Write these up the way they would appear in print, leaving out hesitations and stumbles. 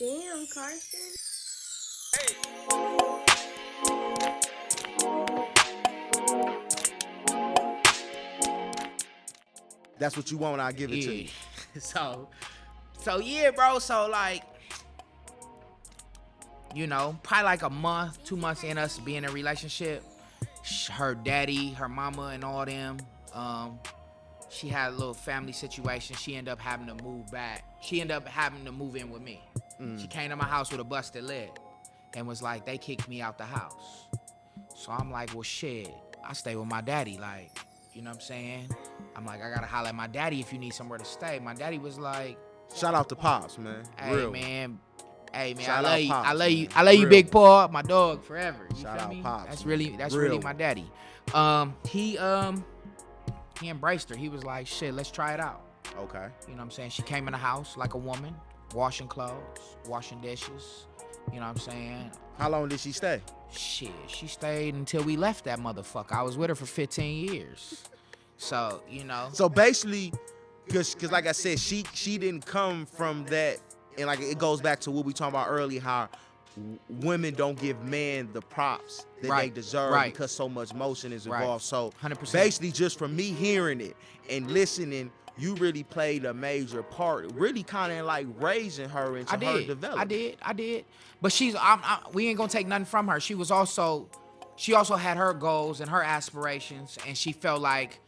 Damn, Carson. That's what you want, I'll give it to you. so yeah, bro. So like, you know, probably like a month, 2 months in us being in a relationship, her daddy, her mama, and all them, she had a little family situation. She ended up having to move back. She ended up having to move in with me. She came to my house with a busted lid and was like, they kicked me out the house. So I'm like, well, shit, I stay with my daddy. Like, you know what I'm saying? I'm like, I gotta holler at my daddy if you need somewhere to stay. My daddy was like, Shout out to Pops, man. hey, Real. man. Hey, man, Shout I love out you. Pops, I love you. man. I love you, Real. Big Paul, my dog, forever. You Shout feel out me? Pops, That's man. really Real. my daddy. He embraced her. He was like, shit, let's try it out. Okay. You know what I'm saying? She came in the house like a woman, washing clothes, washing dishes. You know what I'm saying? How long did she stay? Shit, she stayed until we left that motherfucker. I was with her for 15 years. So, you know. So basically, cause like I said, she didn't come from that, and like it goes back to what we talked about earlier, how women don't give men the props that they deserve because so much motion is involved. So 100%. basically, just from me hearing it and listening, you really played a major part, really kind of like raising her into her development. I did. But we ain't gonna take nothing from her. She also had her goals and her aspirations, and she felt like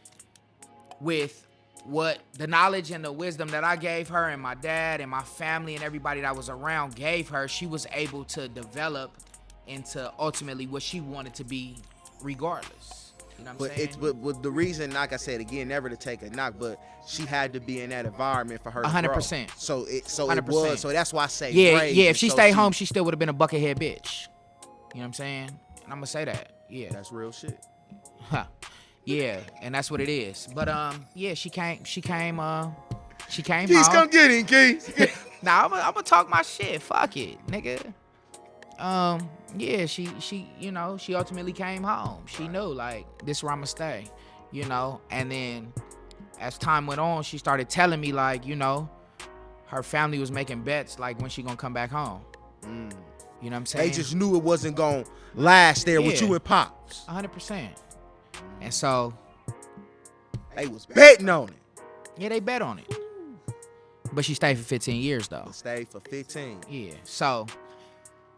with what the knowledge and the wisdom that I gave her and my dad and my family and everybody that was around gave her, she was able to develop into ultimately what she wanted to be regardless. You know what I'm saying? But the reason, like I said again, never to take a knock, but she had to be in that environment for her to 100%. grow. So it 100%. was. So that's why I say yeah. raised. If she So stayed home, she still would have been a buckethead bitch. You know what I'm saying? And I'm gonna say that. Yeah. That's real shit. Huh. Yeah, and that's what it is. But yeah, she came Keys, home. come get him, Keys. Nah, I'm gonna talk my shit. Fuck it, nigga. Yeah, she you know, she ultimately came home. She knew like this where I'ma stay, you know. And then as time went on, she started telling me like, you know, her family was making bets like when she gonna come back home. You know what I'm saying? They just knew it wasn't gonna last there with you and Pops. 100%. And so they was betting on it. Yeah, they bet on it. But she stayed for 15 years though. Stayed for 15. Yeah. So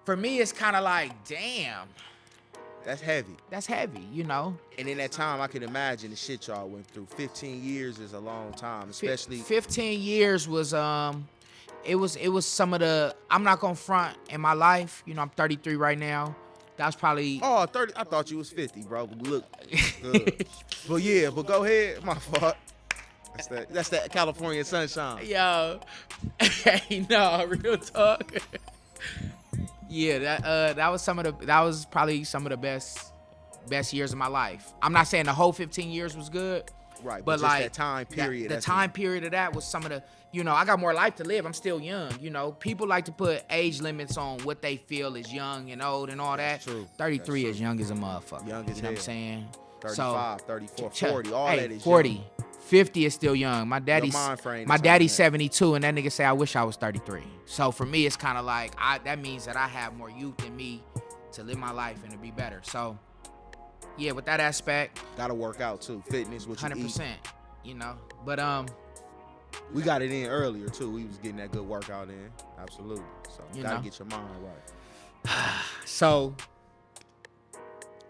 for me, it's kind of like, damn. That's heavy. That's heavy, you know. And in that time, I can imagine the shit y'all went through. 15 years is a long time, especially. 15 years was it was some of the. I'm not gonna front in my life. You know, I'm 33 right now. That's probably. Oh, 30. I thought you was 50, bro. But look good. But yeah, but go ahead. My fault. That's that California sunshine. Yo, hey, no, real talk. Yeah, that was probably some of the best years of my life. I'm not saying the whole 15 years was good, right? But just like that time period. The time period of that was some of the. You know, I got more life to live. I'm still young. You know, people like to put age limits on what they feel is young and old and all that. True. 33 is young as a motherfucker. Young as you know hell. what I'm saying? 35, 34, 40, all that is 40. young. 50 is still young. My daddy's 72, and that nigga say I wish I was 33. So for me, it's kind of like that means that I have more youth in me to live my life and to be better. So yeah, with that aspect, gotta work out too. Fitness, what you 100%. eat. You know, but we got it in earlier too. We was getting that good workout in. Absolutely. So you gotta get your mind right. So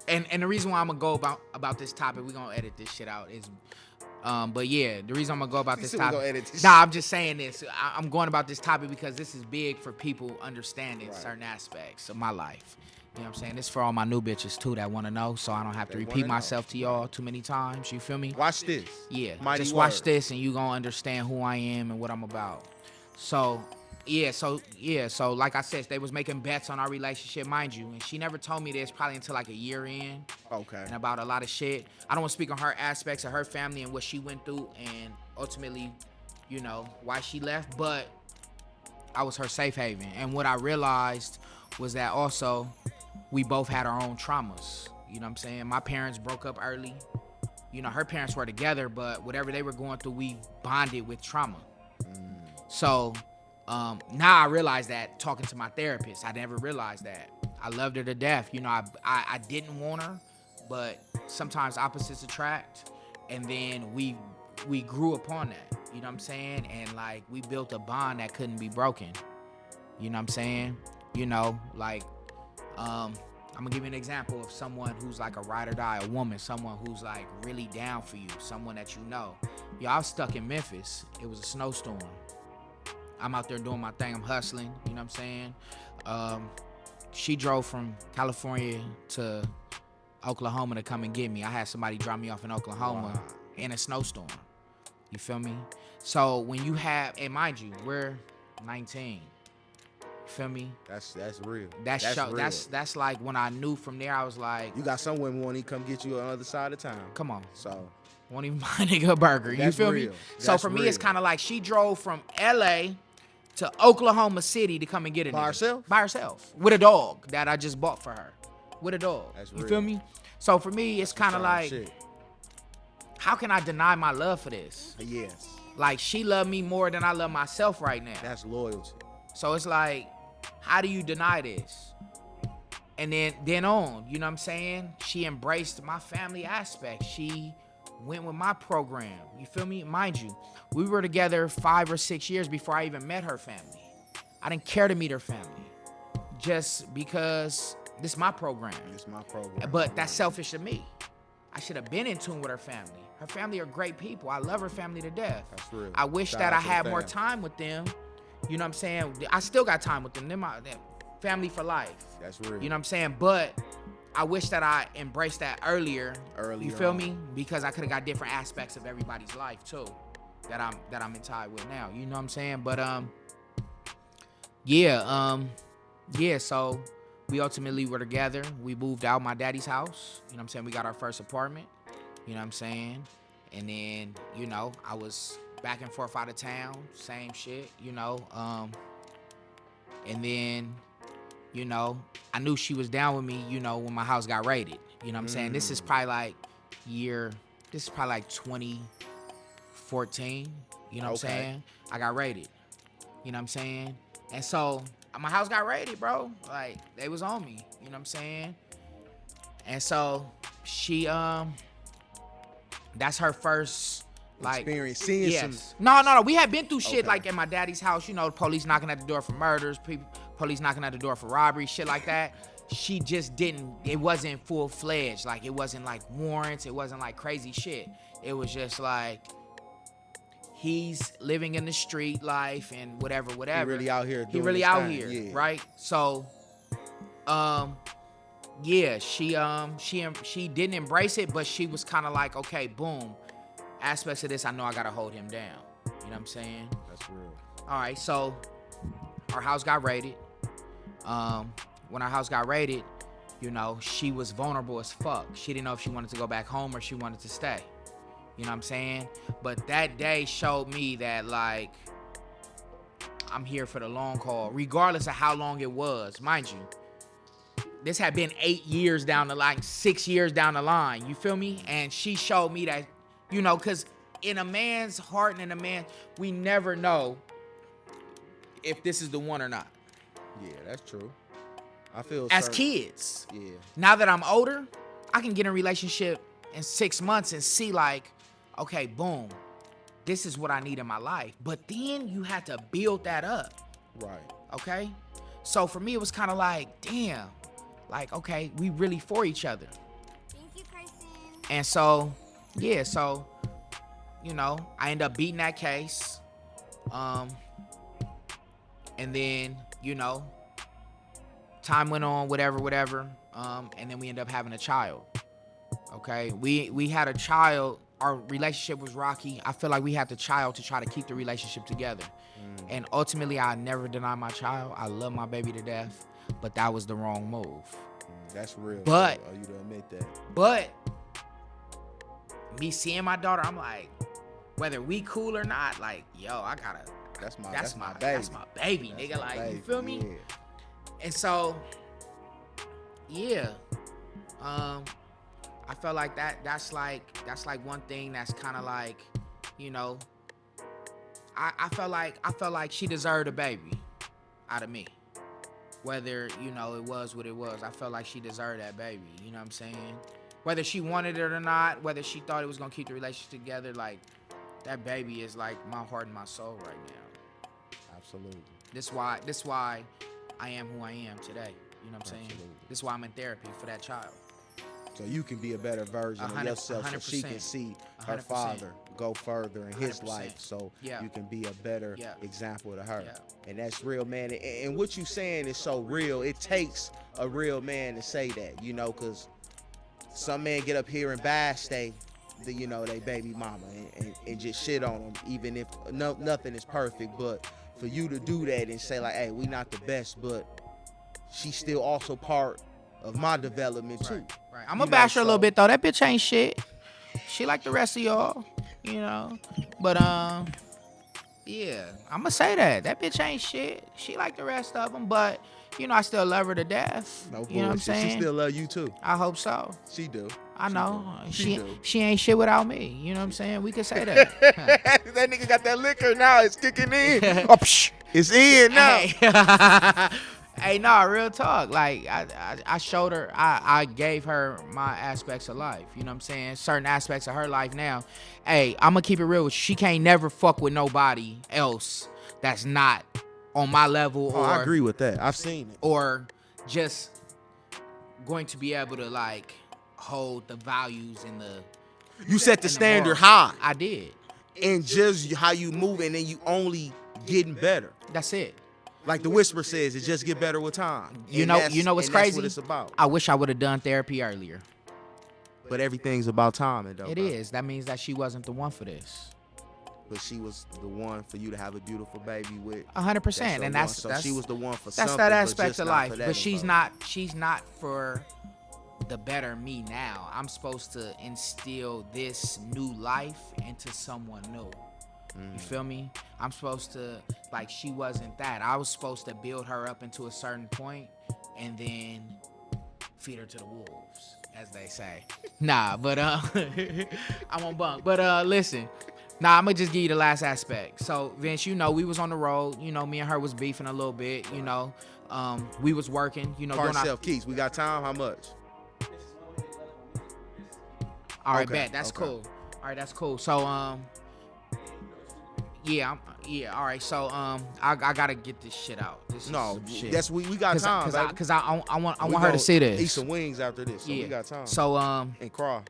and the reason why I'm gonna go about this topic, we gonna edit this shit out, is but yeah, the reason I'm gonna go about this topic. I'm just saying this. I'm going about this topic because this is big for people understanding certain aspects of my life. You know what I'm saying? This for all my new bitches too that want to know, so I don't have to repeat myself to y'all too many times. You feel me? Watch this. Yeah. Mighty just word. watch this and you gonna understand who I am and what I'm about. So like I said, they was making bets on our relationship, mind you, and she never told me this probably until like a year in. Okay. And about a lot of shit. I don't want to speak on her aspects of her family and what she went through and ultimately, you know, why she left, but I was her safe haven. And what I realized was that also we both had our own traumas. You know what I'm saying? My parents broke up early. You know, her parents were together, but whatever they were going through, we bonded with trauma. So Now I realize that talking to my therapist, I never realized that. I loved her to death. You know, I didn't want her, but sometimes opposites attract, and then we grew upon that. You know what I'm saying? And like we built a bond that couldn't be broken. You know what I'm saying? You know, like I'm gonna give you an example of someone who's like a ride or die, a woman, someone who's like really down for you, someone that you know. Yo, I was stuck in Memphis. It was a snowstorm. I'm out there doing my thing. I'm hustling. You know what I'm saying? She drove from California to Oklahoma to come and get me. I had somebody drop me off in Oklahoma in a snowstorm. You feel me? So when you have, and mind you, we're 19. You feel me? That's real. That's real. That's like when I knew from there, I was like, you got some women wanting to come get you on the other side of town. Come on. So won't even buy a nigga a burger. You feel me? So for me, it's kind of like she drove from LA to Oklahoma City to come and get it. By herself? By herself. With a dog that I just bought for her. With a dog. That's you real. feel me? So for me, it's kind of like, how can I deny my love for this? Yes. Like, she loved me more than I love myself right now. That's loyalty. So it's like, how do you deny this? And then on, you know what I'm saying? She embraced my family aspect. She went with my program. You feel me? Mind you, we were together 5 or 6 years before I even met her family. I didn't care to meet her family just because this is my program. It's my program. But that's selfish of me. I should have been in tune with her family. Her family are great people. I love her family to death. That's real. I wish that I had more time with them. You know what I'm saying? I still got time with them. They're my family for life. That's real. You know what I'm saying? But I wish that I embraced that earlier. You feel me? Because I could have got different aspects of everybody's life too, that I'm in tie with now. You know what I'm saying? But yeah. So we ultimately were together. We moved out my daddy's house. You know what I'm saying? We got our first apartment. You know what I'm saying? And then I was back and forth out of town, same shit. And then I knew she was down with me, when my house got raided. You know what I'm saying? This is probably like 2014. You know what I'm saying? I got raided. You know what I'm saying? And so my house got raided, bro. Like, they was on me. You know what I'm saying? And so she, that's her first, like, experience seeing some. No. We had been through shit like at my daddy's house. The police knocking at the door for murders, police knocking at the door for robbery, shit like that. She just didn't. It wasn't full fledged. Like, it wasn't like warrants. It wasn't like crazy shit. It was just like, he's living in the street life and whatever. He really out here. He really out here, yeah. Right? So, yeah, she didn't embrace it, but she was kind of like, okay, boom. Aspects of this, I know I gotta hold him down. You know what I'm saying? That's real. All right, so our house got raided. When our house got raided, she was vulnerable as fuck. She didn't know if she wanted to go back home or she wanted to stay. You know what I'm saying? But that day showed me that, like, I'm here for the long haul, regardless of how long it was. Mind you, this had been 8 years down the line, 6 years down the line. You feel me? And she showed me that, because in a man's heart and in a man, we never know if this is the one or not. Yeah, that's true. I feel as kids. Yeah. Now that I'm older, I can get in a relationship in 6 months and see, like, okay, boom, this is what I need in my life. But then you had to build that up. Right. Okay? So for me, it was kind of like, damn, like, okay, we really for each other. Thank you, Carson. And so, yeah, I end up beating that case. And then, time went on, whatever. And then we end up having a child. Okay? We had a child. Our relationship was rocky. I feel like we had the child to try to keep the relationship together. And ultimately, I never deny my child. I love my baby to death. But that was the wrong move. That's real. But you to admit that. But me seeing my daughter, I'm like, whether we cool or not, like, yo, I gotta. That's my baby. That's my baby, that's nigga. my Like, baby. you feel me? Yeah. And so, yeah, I felt like that's like one thing that's kind of like, I felt like she deserved a baby out of me. Whether, you know, it was what it was, I felt like she deserved that baby. You know what I'm saying? Whether she wanted it or not, whether she thought it was gonna keep the relationship together, like that baby is like my heart and my soul right now. Absolutely. This why I am who I am today. You know what I'm saying? Absolutely. This is why I'm in therapy for that child. So you can be a better version of yourself, so she can see her 100%. father go further in his 100%. life, so Yeah. you can be a better Yeah. example to her. Yeah. And that's real, man. And what you saying is so real. It takes a real man to say that, you know, because some men get up here and bash they baby mama and just shit on them, even if nothing is perfect. But for you to do that and say like, hey, we not the best, but she's still also part of my development too. Right. I'm gonna bash her a little bit though. That bitch ain't shit. She like the rest of y'all, you know. But yeah, I'm gonna say that bitch ain't shit. She like the rest of them, but you know I still love her to death. No bullshit. You know what I'm saying? She still love you too. I hope so. She do. I know. She do. She ain't shit without me. You know what I'm saying? We could say that. That nigga got that liquor now. It's kicking in. Oh, psh, it's in now. Hey. Hey, nah, real talk. Like, I showed her, I gave her my aspects of life. You know what I'm saying? Certain aspects of her life now. Hey, I'm going to keep it real with you. She can't never fuck with nobody else that's not on my level. Oh, I agree with that. I've seen it. Or just going to be able to, like, hold the values and the... You set the standard high. I did. And just how you move, and then you only getting better. That's it. Like the whisper says, it just get better with time. You know what's crazy? That's what it's about. I wish I would have done therapy earlier. But everything's about timing, though. It is. That means that she wasn't the one for this. But she was the one for you to have a beautiful baby with. 100%, and that's so she was the one for that's something. That aspect of life. But she's not for the better me now. I'm supposed to instill this new life into someone new. You feel me? I'm supposed to, like, she wasn't that. I was supposed to build her up into a certain point and then feed her to the wolves, as they say. Nah, but I'm on bunk. But listen, I'm gonna just give you the last aspect. So Vince, you know, we was on the road. You know, me and her was beefing a little bit. You know, we was working. You know, Car self keys. We got time. How much? All right, bet. That's cool. All right, that's cool. So all right. So I gotta get this shit out. That's we got time, because I want her to see this. Eat some wings after this. So we got time. So and cry.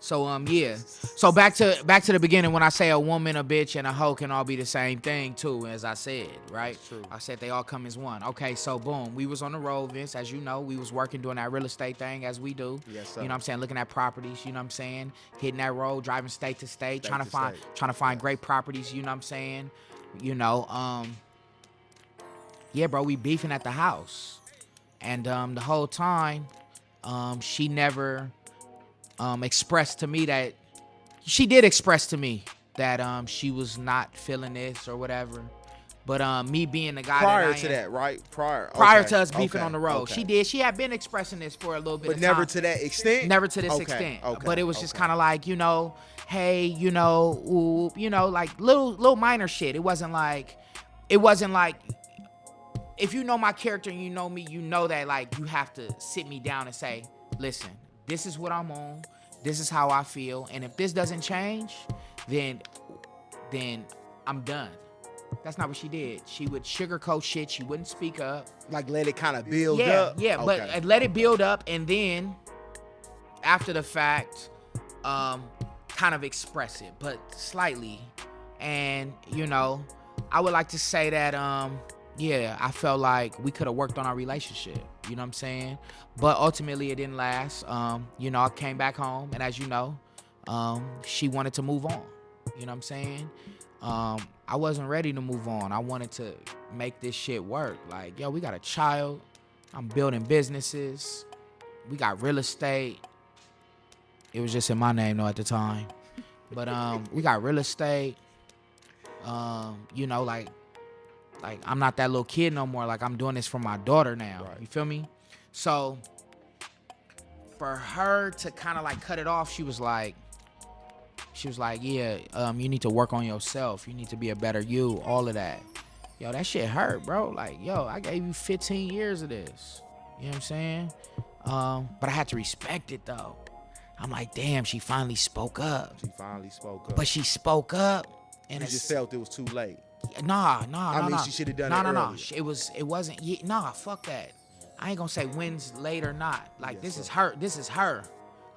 So yeah. So back to the beginning when I say a woman, a bitch, and a hoe can all be the same thing too, as I said, right? That's true. I said they all come as one. Okay, so boom, we was on the road, Vince, as you know, we was working doing that real estate thing as we do. Yes, sir. You know what I'm saying? Looking at properties, you know what I'm saying? Hitting that road, driving state to state, trying to find great properties, you know what I'm saying? You know, yeah, bro, we beefing at the house. And the whole time, she never expressed to me that she did express to me that she was not feeling this or whatever. But me being the guy prior that I to am, that, right? Prior to us beefing on the road. She had been expressing this for a little bit but of never time. to that extent. Never to this extent. But it was just kind of like, you know, hey, you know, ooh, you know, like little minor shit. It wasn't like if you know my character and you know me, you know that like you have to sit me down and say, listen, this is what I'm on. This is how I feel. And if this doesn't change, then I'm done. That's not what she did. She would sugarcoat shit. She wouldn't speak up. Like let it kind of build up. Yeah, but let it build up, and then after the fact, kind of express it, but slightly. And you know, I would like to say that yeah, I felt like we could have worked on our relationship. You know what I'm saying? But ultimately, it didn't last. You know, I came back home, and as you know, she wanted to move on. You know what I'm saying? I wasn't ready to move on. I wanted to make this shit work. Like, yo, we got a child. I'm building businesses. We got real estate. It was just in my name, though, at the time. But we got real estate. You know, like I'm not that little kid no more. Like, I'm doing this for my daughter now. Right. You feel me? So for her to kind of like cut it off, she was like, She was like, yeah, you need to work on yourself. You need to be a better you, all of that. Yo, that shit hurt, bro. Like, yo, I gave you 15 years of this. You know what I'm saying? But I had to respect it, though. I'm like, damn, she finally spoke up. But she spoke up. And you just felt it was too late. Nah. I mean, she should have done it earlier. No. It wasn't. Nah, fuck that. I ain't gonna say when's late or not. Like, this is her.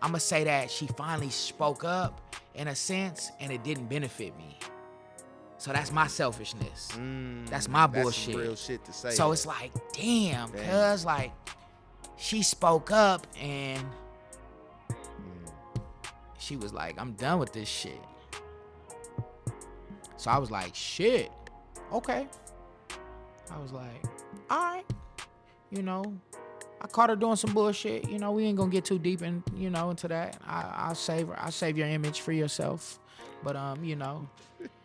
I'm gonna say that she finally spoke up in a sense, and it didn't benefit me. So that's my selfishness. That's my bullshit. Some real shit to say. So it's like, damn, cuz like she spoke up and she was like, I'm done with this shit. So I was like, shit, okay. I was like, all right, you know, I caught her doing some bullshit. You know, we ain't gonna get too deep in, you know, into that. I'll save your image for yourself. But you know,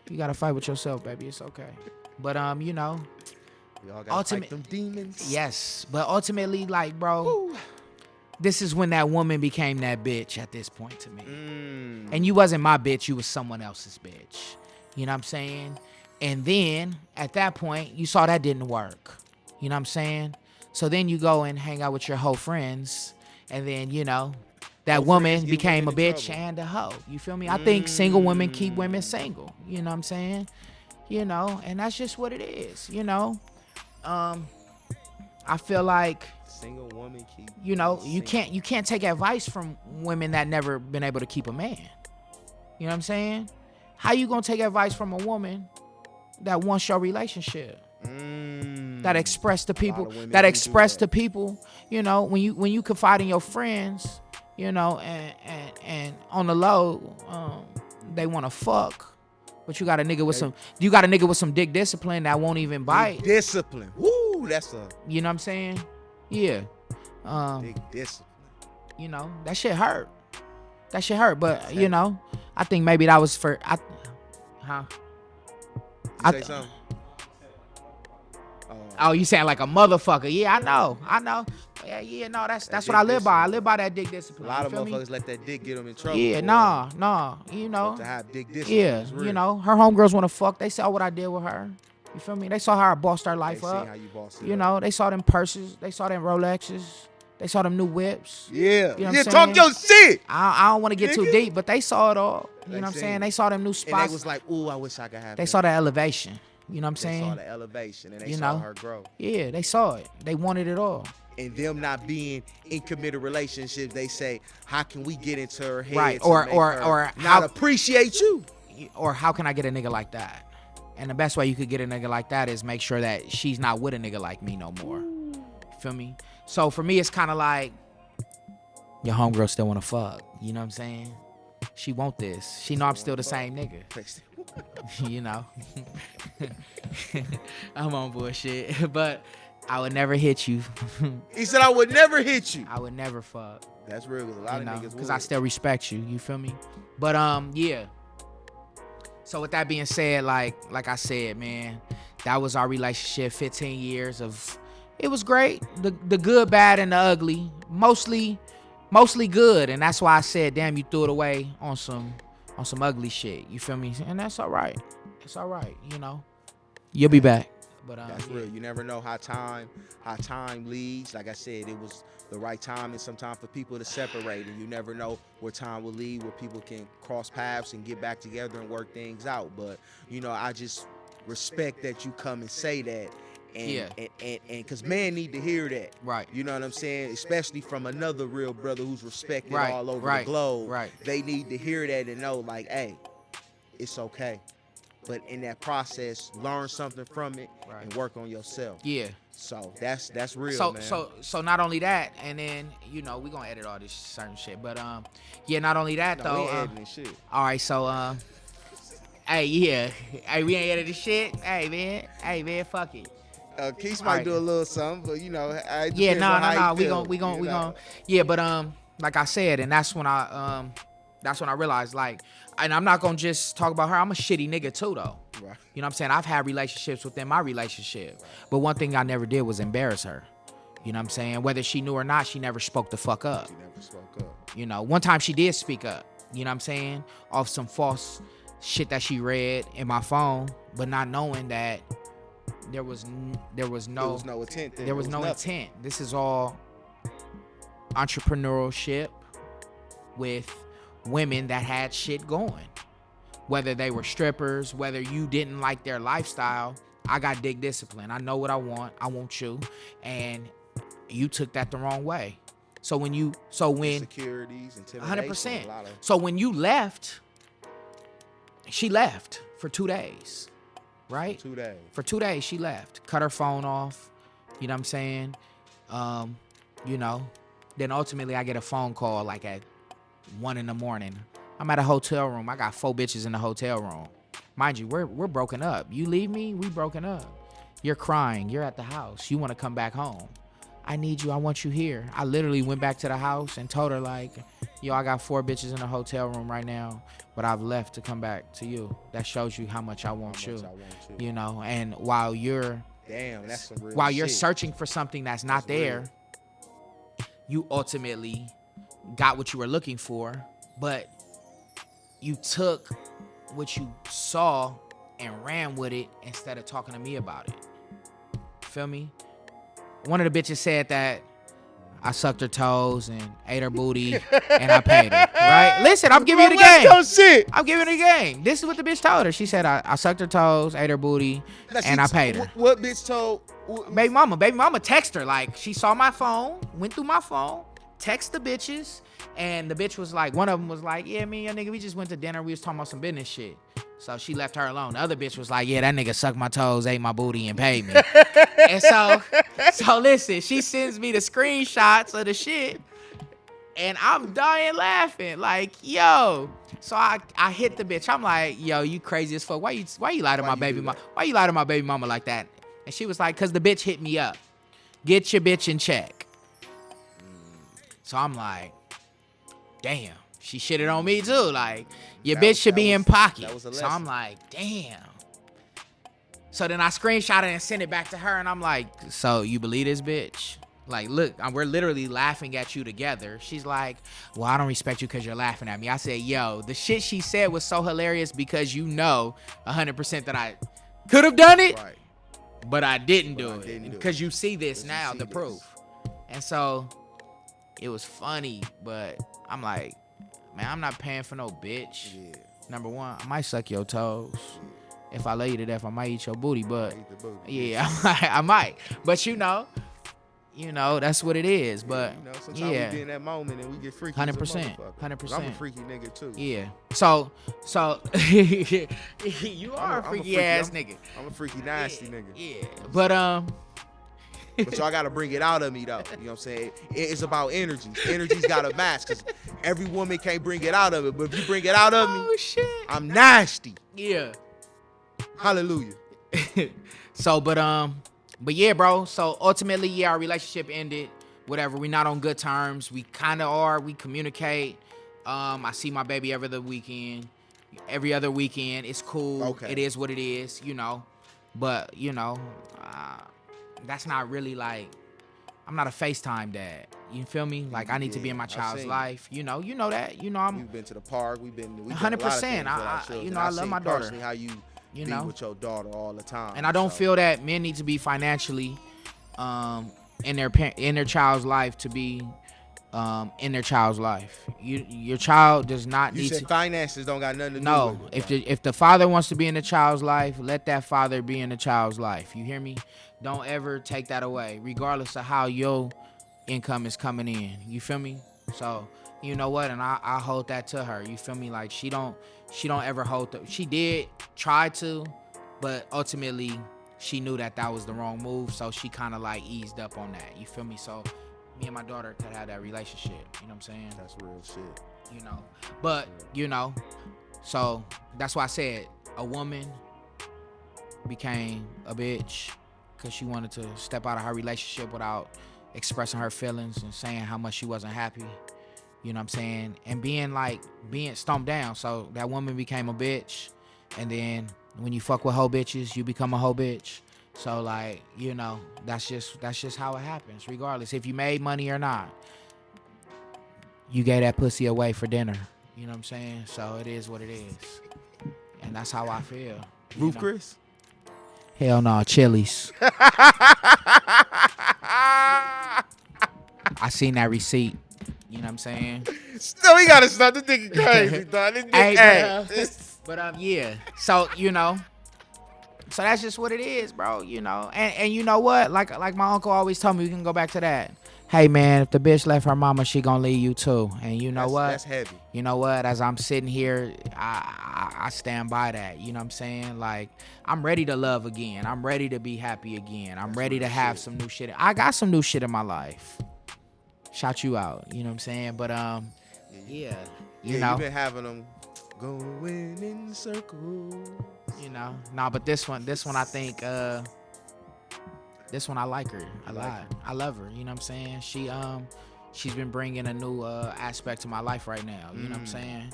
you gotta fight with yourself, baby. It's okay. But you know, we all gotta fight them demons. Yes, but ultimately, like, bro, this is when that woman became that bitch at this point to me. And you wasn't my bitch, you was someone else's bitch. You know what I'm saying? And then at that point, you saw that didn't work. You know what I'm saying? So then you go and hang out with your hoe friends, and then, you know, that woman became a bitch and a hoe. You feel me? I think single women keep women single. You know what I'm saying? You know, and that's just what it is, you know? I feel like single woman keep, you know, you can't take advice from women that never been able to keep a man. You know what I'm saying? How you gonna take advice from a woman that wants your relationship? That express to people, you know, when you confide in your friends, you know, and on the low, they want to fuck, but you got a nigga with some dick discipline that won't even bite. Discipline, woo, that's a. You know what I'm saying? Yeah. Dick discipline. You know, that shit hurt. But you know, I think maybe that was for Say something. Oh, you saying like a motherfucker? Yeah, I know. Yeah, no, that's what I live by. I live by that dick discipline. A lot of motherfuckers let that dick get them in trouble. Yeah, nah, you know. To have dick discipline. Yeah, you know, her homegirls want to fuck. They saw what I did with her. You feel me? They saw how I bossed her life up. How you bossed it you know, they saw them purses. They saw them Rolexes. They saw them new whips. Yeah. You know what talk your shit. I don't want to get too deep, but they saw it all. You know what I'm saying? They saw them new spots. And they was like, ooh, I wish I could have They saw the elevation. You know what I'm saying? They saw the elevation and they saw her grow. Yeah, they saw it. They wanted it all. And them not being in committed relationships, they say, how can we get into her head? Right. Or not appreciate you? Or how can I get a nigga like that? And the best way you could get a nigga like that is make sure that she's not with a nigga like me no more. You feel me? So for me, it's kind of like, your homegirl still want to fuck. You know what I'm saying? She want this. She know I'm still the same nigga. You know? I'm on bullshit. But I would never hit you. He said I would never hit you. I would never fuck. That's real, because a lot of niggas would. Because I still respect you. You feel me? But yeah. So with that being said, like I said, man, that was our relationship. 15 years of, it was great. The good, bad, and the ugly. Mostly good, and that's why I said, damn, you threw it away on some ugly shit. You feel me? And that's all right. It's all right. You know, you'll be back. But that's real. You never know how time leads. Like I said, it was the right time and sometimes for people to separate, and you never know where time will lead, where people can cross paths and get back together and work things out. But you know, I just respect that you come and say that. And because man need to hear that. Right. You know what I'm saying? Especially from another real brother who's respected all over the globe. Right. They need to hear that and know, like, hey, it's okay. But in that process, learn something from it and work on yourself. Yeah. So that's real, man. So not only that, and then, you know, we gonna edit all this certain shit. But yeah, not only that though. We ain't editing shit. All right, so hey, yeah. Hey, we ain't editing shit. Hey man, fuck it. Keith might do a little something, but you know, we gonna. Yeah, but like I said, and that's when I realized, like, and I'm not gonna just talk about her. I'm a shitty nigga too, though. Right. You know what I'm saying? I've had relationships within my relationship, but one thing I never did was embarrass her. You know what I'm saying? Whether she knew or not, she never spoke the fuck up. She never spoke up. You know, one time she did speak up. You know what I'm saying? Off some false shit that she read in my phone, but not knowing that there was no intent. There was no intent. This is all entrepreneurship with women that had shit going. Whether they were strippers, whether you didn't like their lifestyle, I got dick discipline. I know what I want. I want you. And you took that the wrong way. So when insecurities, intimidation, 100%. So when you left, she left for 2 days. Right? 2 days. For 2 days, she left. Cut her phone off. You know what I'm saying? You know. Then ultimately, I get a phone call like at 1 a.m. I'm at a hotel room. I got 4 bitches in the hotel room. Mind you, we're broken up. You leave me, we broken up. You're crying. You're at the house. You want to come back home. I need you. I want you here. I literally went back to the house and told her like, yo, I got 4 bitches in the hotel room right now, but I've left to come back to you. That shows you how much I want you. You know, and while you're that's some real while shit. you're searching for something that's not there, real. You ultimately got what you were looking for, but you took what you saw and ran with it instead of talking to me about it. Feel me? One of the bitches said that I sucked her toes and ate her booty and I paid her. Right? Listen, I'm giving you the game. Shit. I'm giving her the game. This is what the bitch told her. She said I sucked her toes, ate her booty, and I paid her. What bitch told? Baby mama text her. Like, she saw my phone, went through my phone, text the bitches, and the bitch was like, one of them was like, yeah, me and your nigga, we just went to dinner. We was talking about some business shit. So she left her alone. The other bitch was like, yeah, that nigga sucked my toes, ate my booty, and paid me. And so listen, she sends me the screenshots of the shit, and I'm dying laughing. Like, yo. So I hit the bitch. I'm like, yo, you crazy as fuck. Why you lie to my baby mama? Why you lie to my baby mama like that? And she was like, cause the bitch hit me up. Get your bitch in check. So I'm like, damn. She shitted on me too. Like, your bitch should be in pocket. So I'm like, damn. So then I screenshot it and sent it back to her, and I'm like, so you believe this bitch? Like, look, we're literally laughing at you together. She's like, well, I don't respect you because you're laughing at me. I said, yo, the shit she said was so hilarious because you know 100% that I could have done it, right, but I didn't do it. Because you see this now, the proof. And so it was funny, but I'm like, man, I'm not paying for no bitch. Yeah. Number one, I might suck your toes. Yeah. If I lay you to death, I might eat your booty, but yeah, I might. But you know, that's what it is. But sometimes we be in that moment and we get freaky. 100%. I'm a freaky nigga too. Yeah. So you are a freaky ass nigga. I'm a freaky nasty nigga. Yeah. But But y'all gotta bring it out of me though. You know what I'm saying? It's about energy. Energy's gotta match, cause every woman can't bring it out of it. But if you bring it out of me, shit, I'm nasty. Yeah. Hallelujah. So, but yeah, bro. So ultimately, yeah, our relationship ended. Whatever. We're not on good terms. We kind of are. We communicate. I see my baby every other weekend. Every other weekend. It's cool. Okay. It is what it is. But that's not really like, I'm not a FaceTime dad. You feel me? Like, I need to be in my child's life. You know that. You've been to the park. We've been 100%. I love my daughter. How you be with your daughter all the time. And I don't feel that men need to be financially in their child's life to be in their child's life. Your child does not need to. Finances don't got nothing to do with it. If the father wants to be in the child's life, let that father be in the child's life. You hear me? Don't ever take that away, regardless of how your income is coming in. You feel me? So, you know what? And I hold that to her. You feel me? Like, she don't ever hold she did try to, but ultimately she knew that was the wrong move. So she kind of like eased up on that. You feel me? So me and my daughter could have that relationship. You know what I'm saying? That's real shit. But so that's why I said a woman became a bitch because she wanted to step out of her relationship without expressing her feelings and saying how much she wasn't happy. You know what I'm saying? And being stomped down. So that woman became a bitch. And then when you fuck with hoe bitches, you become a hoe bitch. So like, that's just how it happens, regardless if you made money or not. You gave that pussy away for dinner. You know what I'm saying? So it is what it is. And that's how I feel. Roof Chris? Hell no, Chili's. I seen that receipt. You know what I'm saying? Still, we gotta stop this nigga crazy, dog. But yeah. So, you know. So that's just what it is, bro. You know. And you know what? Like my uncle always told me, we can go back to that. Hey man, if the bitch left her mama, she gonna leave you too. And you know what? That's heavy. You know what? As I'm sitting here, I stand by that. You know what I'm saying? Like, I'm ready to love again. I'm ready to be happy again. I'm ready to have some new shit. I got some new shit in my life. Shout you out. You know what I'm saying? But yeah. You know. You've been having them going in circles. You know. Nah, but this one I think this one I like her a lot. I love her. You know what I'm saying? She's been bringing a new aspect to my life right now. You know what I'm saying?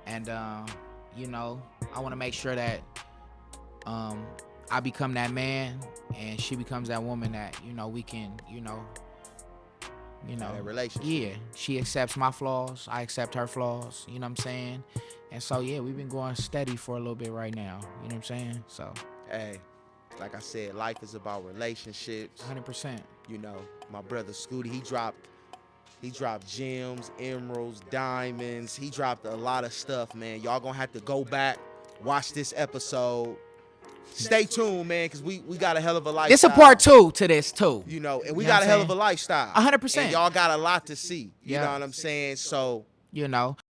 And you know, I want to make sure that I become that man and she becomes that woman that, you know, we can, you know, that relationship. Yeah, she accepts my flaws. I accept her flaws. You know what I'm saying? And so yeah, we've been going steady for a little bit right now. You know what I'm saying? So hey. Like I said, life is about relationships. 100%. You know, my brother Scooty, he dropped gems, emeralds, diamonds. He dropped a lot of stuff, man. Y'all gonna have to go back, watch this episode. Stay tuned, man, because we got a hell of a lifestyle. It's a part 2 to this, too. You know, and we got a hell of a lifestyle. 100%. And y'all got a lot to see. You know what I'm saying? So, you know.